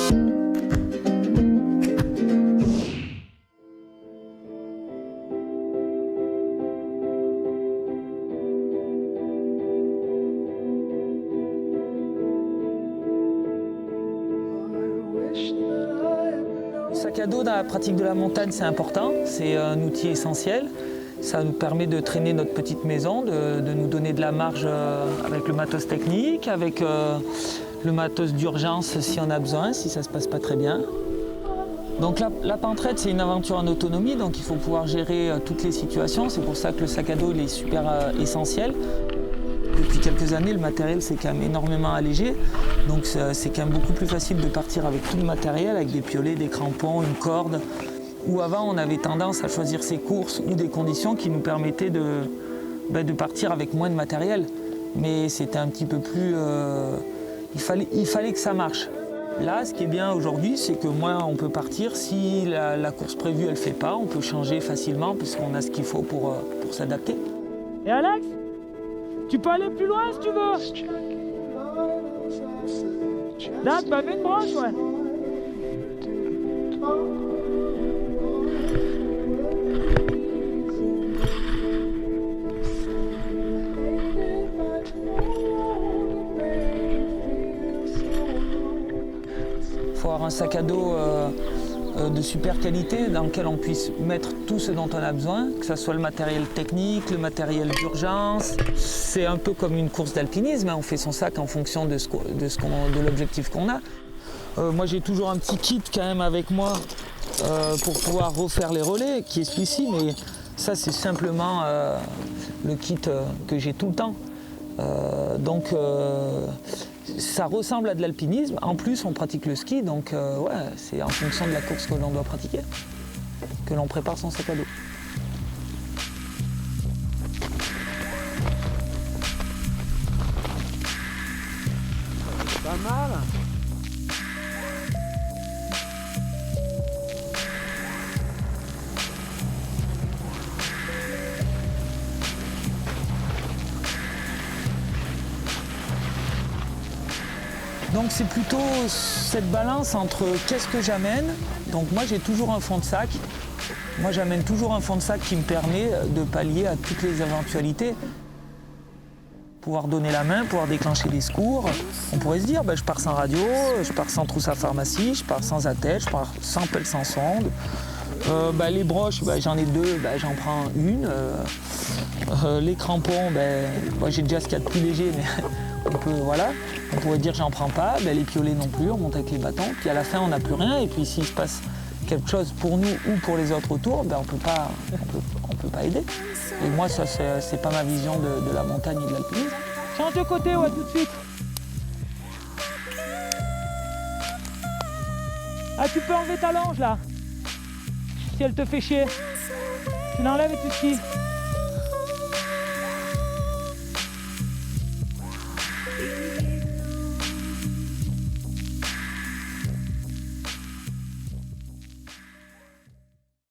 Le sac à dos dans la pratique de la montagne, c'est important, c'est un outil essentiel. Ça nous permet de traîner notre petite maison, de nous donner de la marge avec le matos technique, avec le matos d'urgence si on a besoin, si ça ne se passe pas très bien. Donc la pentraide, c'est une aventure en autonomie, donc il faut pouvoir gérer toutes les situations. C'est pour ça que le sac à dos il est super essentiel. Depuis quelques années, le matériel s'est quand même énormément allégé. Donc c'est quand même beaucoup plus facile de partir avec tout le matériel, avec des piolets, des crampons, une corde. Où avant, on avait tendance à choisir ses courses ou des conditions qui nous permettaient de partir avec moins de matériel. Mais c'était un petit peu plus... il fallait que ça marche. Là, ce qui est bien aujourd'hui, c'est que moi, on peut partir. Si la course prévue, elle ne fait pas, on peut changer facilement puisqu'on a ce qu'il faut pour s'adapter. Et Alex, tu peux aller plus loin si tu veux. Là, tu m'as fait une branche, ouais. Il faut avoir un sac à dos de super qualité dans lequel on puisse mettre tout ce dont on a besoin, que ce soit le matériel technique, le matériel d'urgence. C'est un peu comme une course d'alpinisme, hein. On fait son sac en fonction de l'objectif qu'on a. Moi j'ai toujours un petit kit quand même avec moi pour pouvoir refaire les relais, qui est celui-ci, mais ça c'est simplement le kit que j'ai tout le temps. Donc ça ressemble à de l'alpinisme. En plus, on pratique le ski, donc ouais, c'est en fonction de la course que l'on doit pratiquer que l'on prépare son sac à dos. Pas mal. Donc c'est plutôt cette balance entre qu'est-ce que j'amène. Donc moi j'ai toujours un fond de sac. Moi j'amène toujours un fond de sac qui me permet de pallier à toutes les éventualités. Pouvoir donner la main, pouvoir déclencher des secours. On pourrait se dire, je pars sans radio, je pars sans trousse à pharmacie, je pars sans attelle, je pars sans pelle, sans sonde. Les broches, j'en ai deux, j'en prends une. Les crampons, moi j'ai déjà ce qu'il y a de plus léger, mais on pourrait dire j'en prends pas. Les piolets non plus, on monte avec les bâtons. Puis à la fin, on n'a plus rien. Et puis s'il se passe quelque chose pour nous ou pour les autres autour, on peut pas aider. Et moi, ça, c'est pas ma vision de la montagne et de l'alpinisme. Change de côté, ouais, tout de suite. Ah, tu peux enlever ta longe, là. Si elle te fait chier. Tu l'enlèves et tu skis.